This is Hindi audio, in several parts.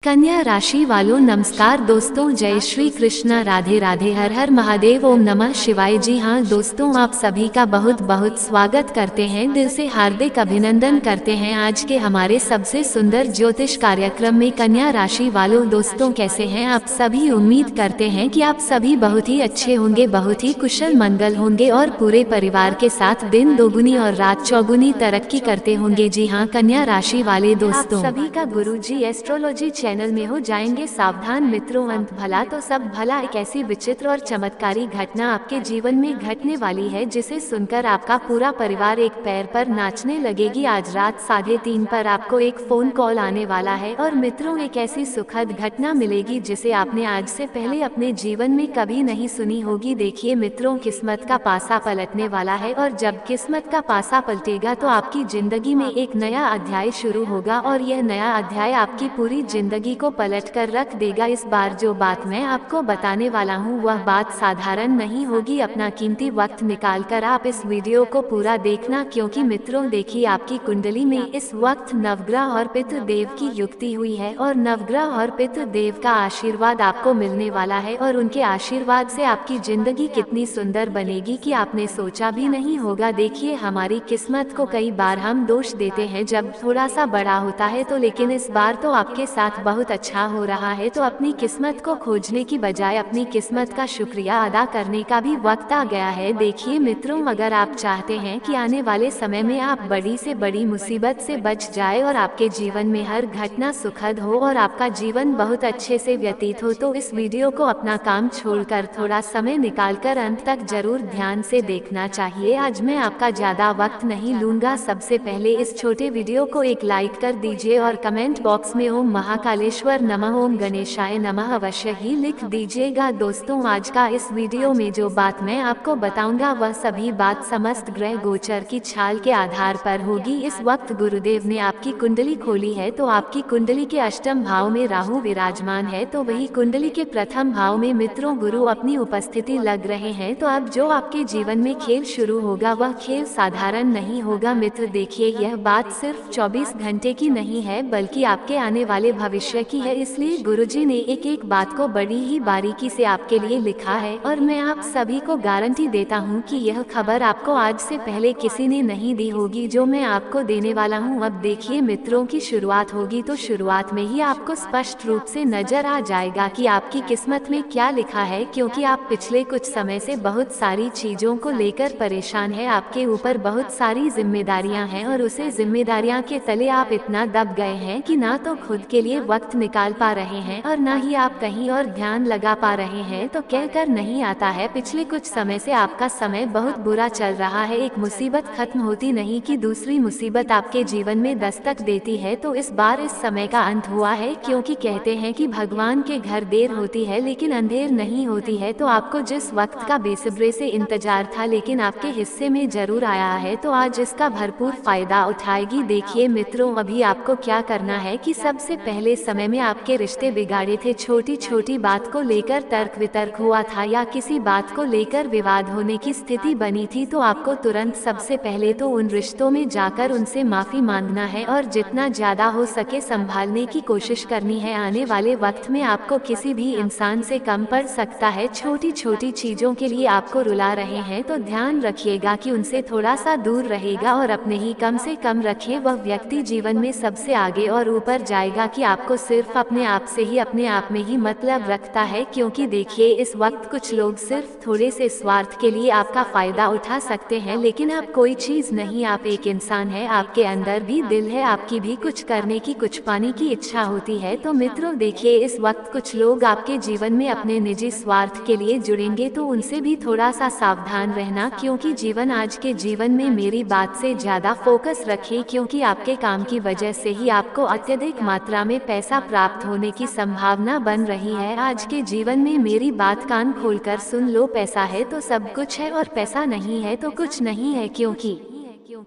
कन्या राशि वालों नमस्कार दोस्तों, जय श्री कृष्णा, राधे राधे, हर हर महादेव, ओम नमः शिवाय। जी हाँ दोस्तों, आप सभी का बहुत बहुत स्वागत करते हैं, दिल से हार्दिक अभिनंदन करते हैं आज के हमारे सबसे सुंदर ज्योतिष कार्यक्रम में। कन्या राशि वालों दोस्तों, कैसे हैं आप सभी? उम्मीद करते हैं कि आप सभी बहुत ही अच्छे होंगे, बहुत ही कुशल मंगल होंगे और पूरे परिवार के साथ दिन दोगुनी और रात चौगुनी तरक्की करते होंगे। जी हाँ कन्या राशि वाले दोस्तों, आप सभी का गुरुजी एस्ट्रोलॉजी चैनल में हो जाएंगे सावधान मित्रों, अंत भला तो सब भला। एक ऐसी विचित्र और चमत्कारी घटना आपके जीवन में घटने वाली है जिसे सुनकर आपका पूरा परिवार एक पैर पर नाचने लगेगी। आज रात 3:30 पर आपको एक फोन कॉल आने वाला है और मित्रों एक ऐसी सुखद घटना मिलेगी जिसे आपने आज से पहले अपने जीवन में कभी नहीं सुनी होगी। देखिए मित्रों, किस्मत का पासा पलटने वाला है और जब किस्मत का पासा पलटेगा तो आपकी जिंदगी में एक नया अध्याय शुरू होगा और यह नया अध्याय आपकी पूरी जिंदगी को पलट कर रख देगा। इस बार जो बात मैं आपको बताने वाला हूँ वह बात साधारण नहीं होगी। अपना कीमती वक्त निकाल कर आप इस वीडियो को पूरा देखना, क्योंकि मित्रों देखिए आपकी कुंडली में इस वक्त नवग्रह और पितृ देव की युक्ति हुई है और नवग्रह और पितृ देव का आशीर्वाद आपको मिलने वाला है और उनके आशीर्वाद से आपकी जिंदगी कितनी सुंदर बनेगी कि आपने सोचा भी नहीं होगा। देखिए हमारी किस्मत को कई बार हम दोष देते हैं जब थोड़ा सा बड़ा होता है तो, लेकिन इस बार तो आपके साथ बहुत अच्छा हो रहा है। तो अपनी किस्मत को खोजने की बजाय अपनी किस्मत का शुक्रिया अदा करने का भी वक्त आ गया है। देखिए मित्रों, अगर आप चाहते हैं कि आने वाले समय में आप बड़ी से बड़ी मुसीबत से बच जाए और आपके जीवन में हर घटना सुखद हो और आपका जीवन बहुत अच्छे से व्यतीत हो, तो इस वीडियो को अपना काम छोड़कर थोड़ा समय निकालकर अंत तक जरूर ध्यान से देखना चाहिए। आज मैं आपका ज्यादा वक्त नहीं लूंगा। सबसे पहले इस छोटे वीडियो को एक लाइक कर दीजिए और कमेंट बॉक्स में ओम महाकालेश्वर नमः, ओम गणेशाय नमः अवश्य ही लिख दीजिएगा। दोस्तों आज का इस वीडियो में जो बात मैं आपको बताऊंगा वह सभी बात समस्त ग्रह गोचर की छाल के आधार पर होगी। इस वक्त गुरुदेव ने आपकी कुंडली खोली है तो आपकी कुंडली के अष्टम भाव में राहु विराजमान है, तो वही कुंडली के प्रथम भाव में मित्रों गुरु अपनी उपस्थिति लग रहे हैं। तो अब जो आपके जीवन में खेल शुरू होगा वह खेल साधारण नहीं होगा। मित्र देखिए, यह बात सिर्फ 24 घंटे की नहीं है बल्कि आपके आने वाले भविष्य की है, इसलिए गुरुजी ने एक एक बात को बड़ी ही बारीकी से आपके लिए लिखा है और मैं आप सभी को गारंटी देता हूँ कि यह खबर आपको आज से पहले किसी ने नहीं दी होगी जो मैं आपको देने वाला हूँ। अब देखिए मित्रों की शुरुआत होगी तो शुरुआत में ही आपको स्पष्ट रूप से नजर आ जाएगा कि आपकी किस्मत में क्या लिखा है, क्योंकि आप पिछले कुछ समय से बहुत सारी चीजों को लेकर परेशान है। आपके ऊपर बहुत सारी जिम्मेदारियां हैं और उसे जिम्मेदारियां के तले आप इतना दब गए हैं कि ना तो खुद के लिए वक्त निकाल पा रहे हैं और ना ही आप कहीं और ध्यान लगा पा रहे हैं। तो कहकर नहीं आता है, पिछले कुछ समय से आपका समय बहुत बुरा चल रहा है। एक मुसीबत खत्म होती नहीं कि दूसरी मुसीबत आपके जीवन में दस्तक देती है। तो इस बार इस समय का अंत हुआ है, क्योंकि कहते हैं कि भगवान के घर देर होती है लेकिन अंधेर नहीं होती है। तो आपको जिस वक्त का बेसब्री से इंतजार था लेकिन आपके हिस्से में जरूर आया है, तो आज इसका भरपूर फायदा उठाएगी। देखिए मित्रों, अभी आपको क्या करना है कि सबसे पहले समय में आपके रिश्ते बिगाड़े थे, छोटी छोटी बात को लेकर तर्क वितर्क हुआ था या किसी बात को लेकर विवाद होने की स्थिति बनी थी, तो आपको तुरंत सबसे पहले तो उन रिश्तों में जाकर उनसे माफी मांगना है और जितना ज्यादा हो सके संभालने की कोशिश करनी है। आने वाले वक्त में आपको किसी भी इंसान से कम पड़ सकता है। छोटी छोटी चीजों के लिए आपको रुला रहे हैं तो ध्यान रखिएगा कि उनसे थोड़ा सा दूर रहेगा और अपने ही कम से कम रखें। वह व्यक्ति जीवन में सबसे आगे और ऊपर जाएगा कि आपको सिर्फ अपने आप से ही अपने आप में ही मतलब रखता है, क्योंकि देखिए इस वक्त कुछ लोग सिर्फ थोड़े से स्वार्थ के लिए आपका फायदा उठा सकते हैं, लेकिन आप कोई चीज नहीं, आप एक इंसान है, आपके अंदर भी दिल है, आपकी भी कुछ करने की कुछ पाने की इच्छा होती है। तो मित्रों देखिए, इस वक्त कुछ लोग आपके जीवन में अपने निजी स्वार्थ के लिए जुड़ेंगे, तो उनसे भी थोड़ा सा सावधान रहना, क्योंकि जीवन आज के जीवन में मेरी बात से ज्यादा फोकस रखें, क्योंकि आपके काम की वजह से ही आपको अत्यधिक मात्रा में पैसा प्राप्त होने की संभावना बन रही है। आज के जीवन में मेरी बात कान खोलकर सुन लो, पैसा है तो सब कुछ है और पैसा नहीं है तो कुछ नहीं है, क्योंकि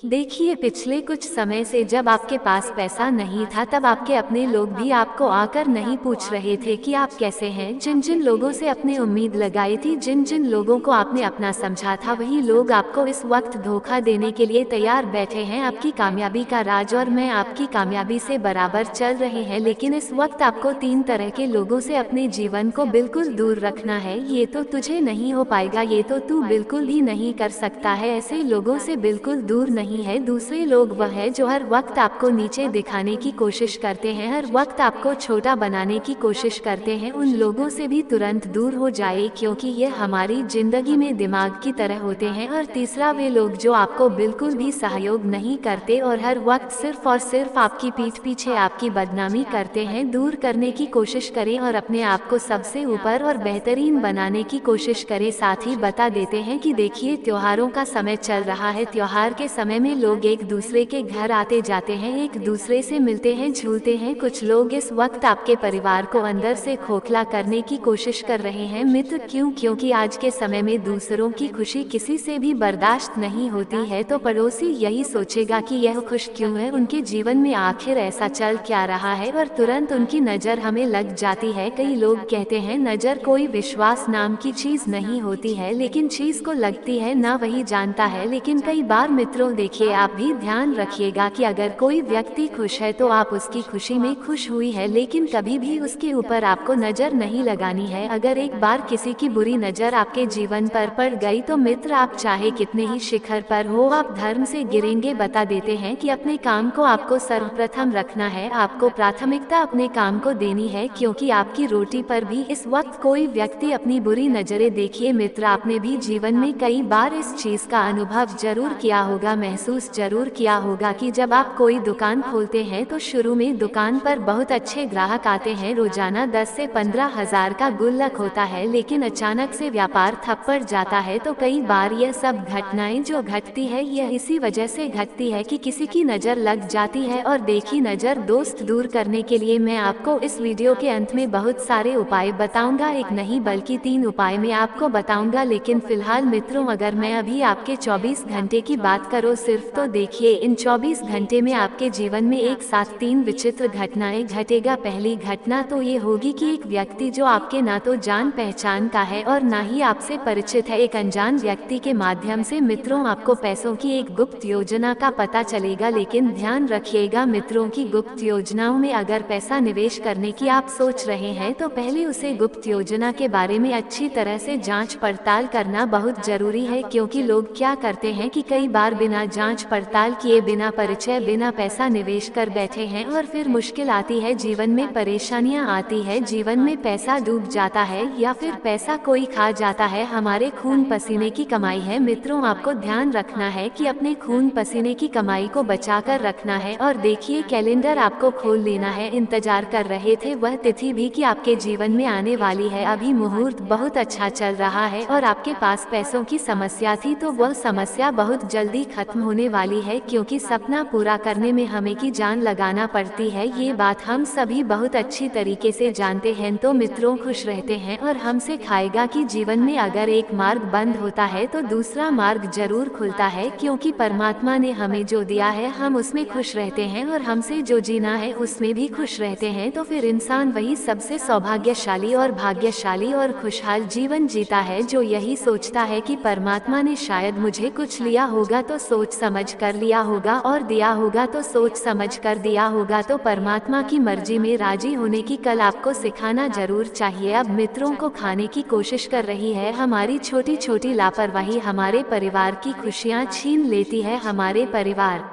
देखिए, पिछले कुछ समय से जब आपके पास पैसा नहीं था तब आपके अपने लोग भी आपको आकर नहीं पूछ रहे थे कि आप कैसे हैं। जिन जिन लोगों से आपने उम्मीद लगाई थी, जिन जिन लोगों को आपने अपना समझा था, वही लोग आपको इस वक्त धोखा देने के लिए तैयार बैठे हैं। आपकी कामयाबी का राज और मैं आपकी कामयाबी से बराबर चल रहे हैं, लेकिन इस वक्त आपको 3 तरह के लोगों से अपने जीवन को बिल्कुल दूर रखना है। ये तो तुझे नहीं हो पाएगा, ये तो तू बिल्कुल भी नहीं कर सकता है, ऐसे लोगों से बिल्कुल दूर नहीं है। दूसरे लोग वह है जो हर वक्त आपको नीचे दिखाने की कोशिश करते हैं, हर वक्त आपको छोटा बनाने की कोशिश करते हैं। उन लोगों से भी तुरंत दूर हो जाए, क्योंकि ये हमारी जिंदगी में दिमाग की तरह होते हैं। और तीसरा, वे लोग जो आपको बिल्कुल भी सहयोग नहीं करते और हर वक्त सिर्फ और सिर्फ आपकी पीठ पीछे आपकी बदनामी करते हैं। दूर करने की कोशिश करें और अपने आप को सबसे ऊपर और बेहतरीन बनाने की कोशिश करें। साथ ही बता देते हैं कि देखिए, त्योहारों का समय चल रहा है। त्योहार के समय में लोग एक दूसरे के घर आते जाते हैं, एक दूसरे से मिलते हैं, झूलते हैं। कुछ लोग इस वक्त आपके परिवार को अंदर से खोखला करने की कोशिश कर रहे हैं। मित्र, क्यों? क्योंकि आज के समय में दूसरों की खुशी किसी से भी बर्दाश्त नहीं होती है, तो पड़ोसी यही सोचेगा कि यह खुश क्यों है, उनके जीवन में आखिर ऐसा चल क्या रहा है, और तुरंत उनकी नज़र हमें लग जाती है। कई लोग कहते हैं नज़र कोई विश्वास नाम की चीज़ नहीं होती है, लेकिन चीज़ को लगती है ना वही जानता है। लेकिन कई बार मित्रों, देखिए, आप भी ध्यान रखिएगा कि अगर कोई व्यक्ति खुश है तो आप उसकी खुशी में खुश हुई है, लेकिन कभी भी उसके ऊपर आपको नज़र नहीं लगानी है। अगर एक बार किसी की बुरी नज़र आपके जीवन पर पड़ गई तो मित्र, आप चाहे कितने ही शिखर पर हो, आप धर्म से गिरेंगे। बता देते हैं कि अपने काम को आपको सर्वप्रथम रखना है, आपको प्राथमिकता अपने काम को देनी है, क्योंकि आपकी रोटी पर भी इस वक्त कोई व्यक्ति अपनी बुरी नज़रें। देखिए मित्र, आपने भी जीवन में कई बार इस चीज़ का अनुभव जरूर किया होगा, महसूस जरूर किया होगा कि जब आप कोई दुकान खोलते हैं तो शुरू में दुकान पर बहुत अच्छे ग्राहक आते हैं, रोजाना 10 से 15 हजार का गुल्लक होता है, लेकिन अचानक से व्यापार ठप पड़ जाता है। तो कई बार यह सब घटनाएं जो घटती है, यह इसी वजह से घटती है कि किसी की नज़र लग जाती है। और देखी नज़र दोस्त दूर करने के लिए मैं आपको इस वीडियो के अंत में बहुत सारे उपाय बताऊंगा, एक नहीं बल्कि 3 उपाय मैं आपको बताऊंगा। लेकिन फिलहाल मित्रों, अगर मैं अभी आपके 24 घंटे की बात करो सिर्फ, तो देखिए, इन 24 घंटे में आपके जीवन में एक साथ 3 विचित्र घटनाएं घटेगा। पहली घटना तो ये होगी कि एक व्यक्ति जो आपके ना तो जान पहचान का है और ना ही आपसे परिचित है, एक अनजान व्यक्ति के माध्यम से मित्रों आपको पैसों की एक गुप्त योजना का पता चलेगा। लेकिन ध्यान रखिएगा मित्रों, की गुप्त योजनाओं में अगर पैसा निवेश करने की आप सोच रहे हैं तो पहले उसे गुप्त योजना के बारे में अच्छी तरह से जांच पड़ताल करना बहुत जरूरी है। क्योंकि लोग क्या करते हैं कि कई बार बिना जांच पड़ताल किए, बिना परिचय, बिना पैसा निवेश कर बैठे हैं, और फिर मुश्किल आती है, जीवन में परेशानियां आती है, जीवन में पैसा डूब जाता है या फिर पैसा कोई खा जाता है। हमारे खून पसीने की कमाई है मित्रों, आपको ध्यान रखना है कि अपने खून पसीने की कमाई को बचा कर रखना है। और देखिए, कैलेंडर आपको खोल लेना है। इंतजार कर रहे थे वह तिथि भी कि आपके जीवन में आने वाली है, अभी मुहूर्त बहुत अच्छा चल रहा है, और आपके पास पैसों की समस्या थी तो वह समस्या बहुत जल्दी खत्म होने वाली है। क्योंकि सपना पूरा करने में हमें की जान लगाना पड़ती है, ये बात हम सभी बहुत अच्छी तरीके से जानते हैं। तो मित्रों, खुश रहते हैं और हम सिखाएगा कि जीवन में अगर एक मार्ग बंद होता है तो दूसरा मार्ग जरूर खुलता है। क्योंकि परमात्मा ने हमें जो दिया है हम उसमें खुश रहते हैं, और हमसे जो जीना है उसमें भी खुश रहते हैं, तो फिर इंसान वही सबसे सौभाग्यशाली और भाग्यशाली और खुशहाल जीवन जीता है, जो यही सोचता है कि परमात्मा ने शायद मुझे कुछ लिया होगा तो सोच समझ कर लिया होगा, और दिया होगा तो सोच समझ कर दिया होगा। तो परमात्मा की मर्जी में राजी होने की कल आपको सिखाना जरूर चाहिए। अब मित्रों को खाने की कोशिश कर रही है हमारी छोटी छोटी लापरवाही, हमारे परिवार की खुशियाँ छीन लेती है, हमारे परिवार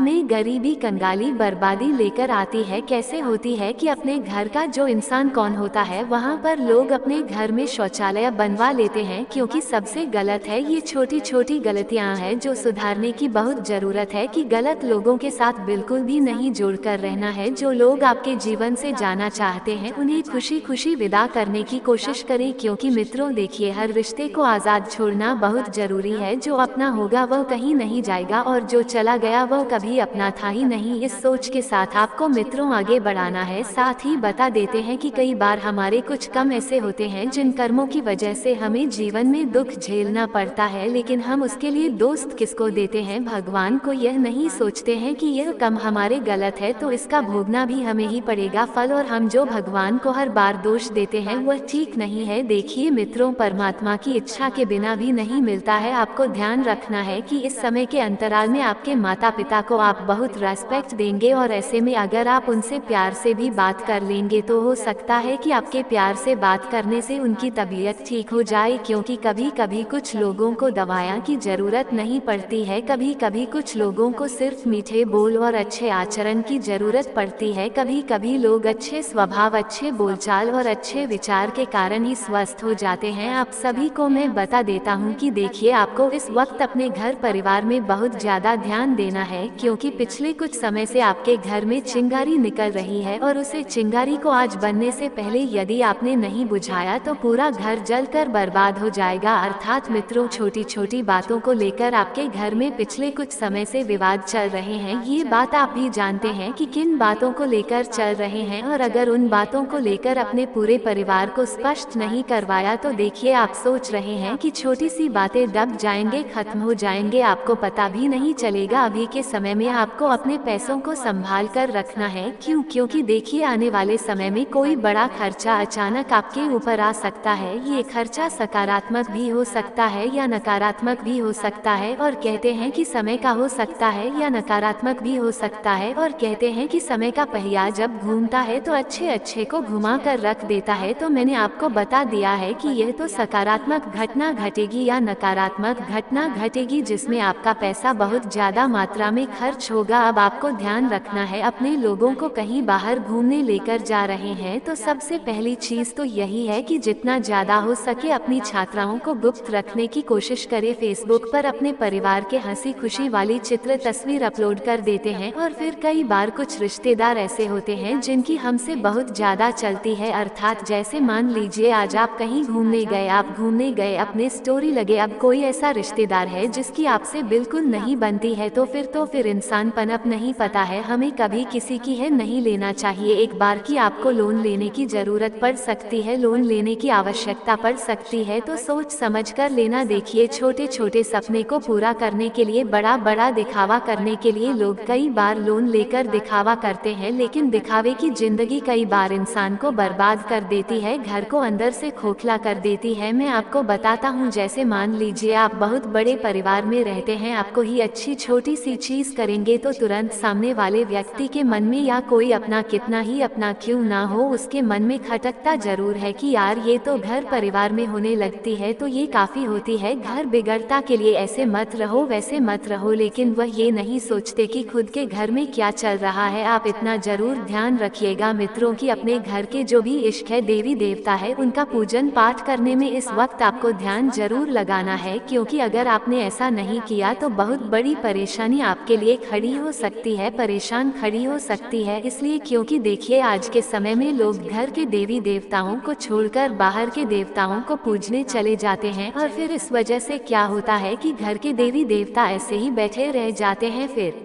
में गरीबी, कंगाली, बर्बादी लेकर आती है। कैसे होती है कि अपने घर का जो इंसान कौन होता है, वहाँ पर लोग अपने घर में शौचालय बनवा लेते हैं, क्योंकि सबसे गलत है। ये छोटी छोटी गलतियाँ हैं जो सुधारने की बहुत जरूरत है, कि गलत लोगों के साथ बिल्कुल भी नहीं जुड़कर रहना है। जो लोग आपके जीवन से जाना चाहते हैं उन्हें खुशी खुशी विदा करने की कोशिश करें। क्योंकि मित्रों देखिए, हर रिश्ते को आज़ाद छोड़ना बहुत जरूरी है। जो अपना होगा वह कहीं नहीं जाएगा, और जो चला गया वह कभी अपना था ही नहीं। इस सोच के साथ आपको मित्रों आगे बढ़ाना है। साथ ही बता देते हैं कि कई बार हमारे कुछ कम ऐसे होते हैं जिन कर्मों की वजह से हमें जीवन में दुख झेलना पड़ता है, लेकिन हम उसके लिए दोस्त किसको देते हैं? भगवान को। यह नहीं सोचते हैं कि यह कम हमारे गलत है तो इसका भोगना भी हमें ही पड़ेगा फल, और हम जो भगवान को हर बार दोष देते हैं वह ठीक नहीं है। देखिए मित्रों, परमात्मा की इच्छा के बिना भी नहीं मिलता है। आपको ध्यान रखना है कि इस समय के अंतराल में आपके माता पिता को आप बहुत रेस्पेक्ट देंगे, और ऐसे में अगर आप उनसे प्यार से भी बात कर लेंगे तो हो सकता है कि आपके प्यार से बात करने से उनकी तबीयत ठीक हो जाए, क्योंकि कभी कभी कुछ लोगों को दवाइयाँ की जरूरत नहीं पड़ती है। कभी कभी कुछ लोगों को सिर्फ मीठे बोल और अच्छे आचरण की जरूरत पड़ती है। कभी कभी लोग अच्छे स्वभाव, अच्छे बोलचाल और अच्छे विचार के कारण ही स्वस्थ हो जाते हैं। आप सभी को मैं बता देता हूँ कि देखिए, आपको इस वक्त अपने घर परिवार में बहुत ज्यादा ध्यान देना है, क्योंकि पिछले कुछ समय से आपके घर में चिंगारी निकल रही है, और उसे चिंगारी को आज बनने से पहले यदि आपने नहीं बुझाया तो पूरा घर जलकर बर्बाद हो जाएगा। अर्थात मित्रों, छोटी छोटी बातों को लेकर आपके घर में पिछले कुछ समय से विवाद चल रहे हैं। ये बात आप भी जानते हैं कि किन बातों को लेकर चल रहे हैं, और अगर उन बातों को लेकर अपने पूरे परिवार को स्पष्ट नहीं करवाया तो देखिए, आप सोच रहे हैं कि छोटी सी बातें दब जाएंगे, खत्म हो जाएंगे, आपको पता भी नहीं चलेगा। अभी के समय में आपको अपने पैसों को संभाल कर रखना है। क्योंकि देखिए, आने वाले समय में कोई बड़ा खर्चा अचानक आपके ऊपर आ सकता है। ये खर्चा सकारात्मक भी हो सकता है या नकारात्मक भी हो सकता है, और कहते हैं कि समय का हो सकता है या नकारात्मक भी हो सकता है, और कहते हैं कि समय का पहिया जब घूमता है तो अच्छे अच्छे को घुमा कर रख देता है। तो मैंने आपको बता दिया है कि यह तो सकारात्मक घटना घटेगी या नकारात्मक घटना घटेगी, जिसमें आपका पैसा बहुत ज्यादा मात्रा में खर्च होगा। अब आपको ध्यान रखना है, अपने लोगों को कहीं बाहर घूमने लेकर जा रहे हैं तो सबसे पहली चीज तो यही है कि जितना ज्यादा हो सके अपनी छात्राओं को गुप्त रखने की कोशिश करें। फेसबुक पर अपने परिवार के हंसी खुशी वाली चित्र तस्वीर अपलोड कर देते हैं, और फिर कई बार कुछ रिश्तेदार ऐसे होते हैं जिनकी हमसे बहुत ज्यादा चलती है। अर्थात जैसे मान लीजिए, आज आप कहीं घूमने गए, आप घूमने गए, अपने स्टोरी लगे। अब कोई ऐसा रिश्तेदार है जिसकी आपसे बिल्कुल नहीं बनती है तो फिर इंसान पनप नहीं पाता है। हमें कभी किसी की है नहीं लेना चाहिए। एक बार की आपको लोन लेने की जरूरत पड़ सकती है, लोन लेने की आवश्यकता पड़ सकती है, तो सोच समझ कर लेना। देखिए, छोटे छोटे सपने को पूरा करने के लिए, बड़ा बड़ा दिखावा करने के लिए लोग कई बार लोन लेकर दिखावा करते हैं, लेकिन दिखावे की जिंदगी कई बार इंसान को बर्बाद कर देती है, घर को अंदर से खोखला कर देती है। मैं आपको बताता हूँ, जैसे मान लीजिए आप बहुत बड़े परिवार में रहते हैं, आपको ही अच्छी छोटी सी चीज करेंगे तो तुरंत सामने वाले व्यक्ति के मन में, या कोई अपना कितना ही अपना क्यों ना हो, उसके मन में खटकता जरूर है कि यार ये तो घर परिवार में होने लगती है तो ये काफी होती है, घर बिगड़ता के लिए ऐसे मत रहो वैसे मत रहो। लेकिन वह ये नहीं सोचते कि खुद के घर में क्या चल रहा है। आप इतना जरूर ध्यान रखिएगा मित्रों की अपने घर के जो भी इष्ट है, देवी देवता है, उनका पूजन पाठ करने में इस वक्त आपको ध्यान जरूर लगाना है, क्योंकि अगर आपने ऐसा नहीं किया तो बहुत बड़ी परेशानी आपके लिए खड़ी हो सकती है, परेशान खड़ी हो सकती है। इसलिए क्योंकि देखिए, आज के समय में लोग घर के देवी देवताओं को छोड़कर बाहर के देवताओं को पूजने चले जाते हैं, और फिर इस वजह से क्या होता है कि घर के देवी देवता ऐसे ही बैठे रह जाते हैं। फिर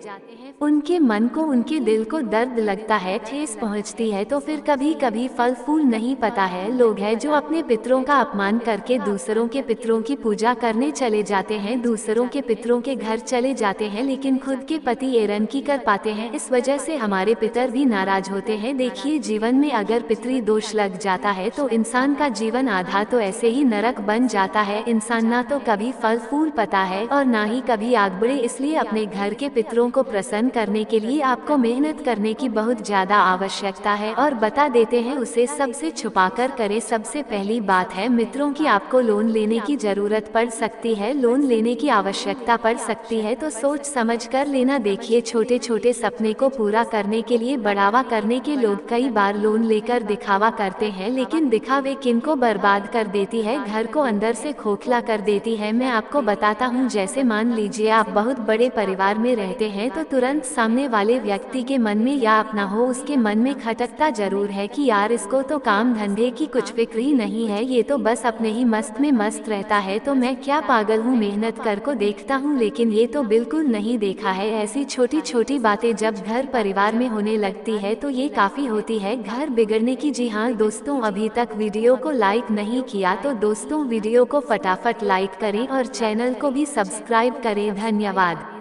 उनके मन को, उनके दिल को दर्द लगता है, ठेस पहुंचती है, तो फिर कभी कभी फल फूल नहीं पता है। लोग हैं जो अपने पितरों का अपमान करके दूसरों के पितरों की पूजा करने चले जाते हैं, दूसरों के पितरों के घर चले जाते हैं, लेकिन खुद के पति एरन की कर पाते हैं। इस वजह से हमारे पितर भी नाराज होते हैं। देखिए, जीवन में अगर पितृ दोष लग जाता है तो इंसान का जीवन आधा तो ऐसे ही नरक बन जाता है। इंसान ना तो कभी फल फूल पाता है और ना ही कभी आग बढ़े। इसलिए अपने घर के पितरों को प्रसन्न करने के लिए आपको मेहनत करने की बहुत ज्यादा आवश्यकता है, और बता देते हैं उसे सबसे छुपा कर करें। सबसे पहली बात है मित्रों की, आपको लोन लेने की जरूरत पड़ सकती है, लोन लेने की आवश्यकता पड़ सकती है, तो सोच समझ कर लेना। देखिए, छोटे छोटे सपने को पूरा करने के लिए, बढ़ावा करने के लोग कई बार लोन लेकर दिखावा करते हैं, लेकिन दिखावे किनको बर्बाद कर देती है, घर को अंदर से खोखला कर देती है। मैं आपको बताता हूँ, जैसे मान लीजिए आप बहुत बड़े परिवार में रहते हैं तो तुरंत सामने वाले व्यक्ति के मन में या अपना हो उसके मन में खटकता जरूर है कि यार इसको तो काम धंधे की कुछ फिक्र ही नहीं है, ये तो बस अपने ही मस्त में मस्त रहता है, तो मैं क्या पागल हूँ, मेहनत कर को देखता हूँ लेकिन ये तो बिल्कुल नहीं देखा है। है। ऐसी छोटी छोटी बातें जब घर परिवार में होने लगती है तो ये काफी होती है घर बिगड़ने की। जी हाँ दोस्तों, अभी तक वीडियो को लाइक नहीं किया तो दोस्तों वीडियो को फटाफट लाइक करें और चैनल को भी सब्सक्राइब करें। धन्यवाद।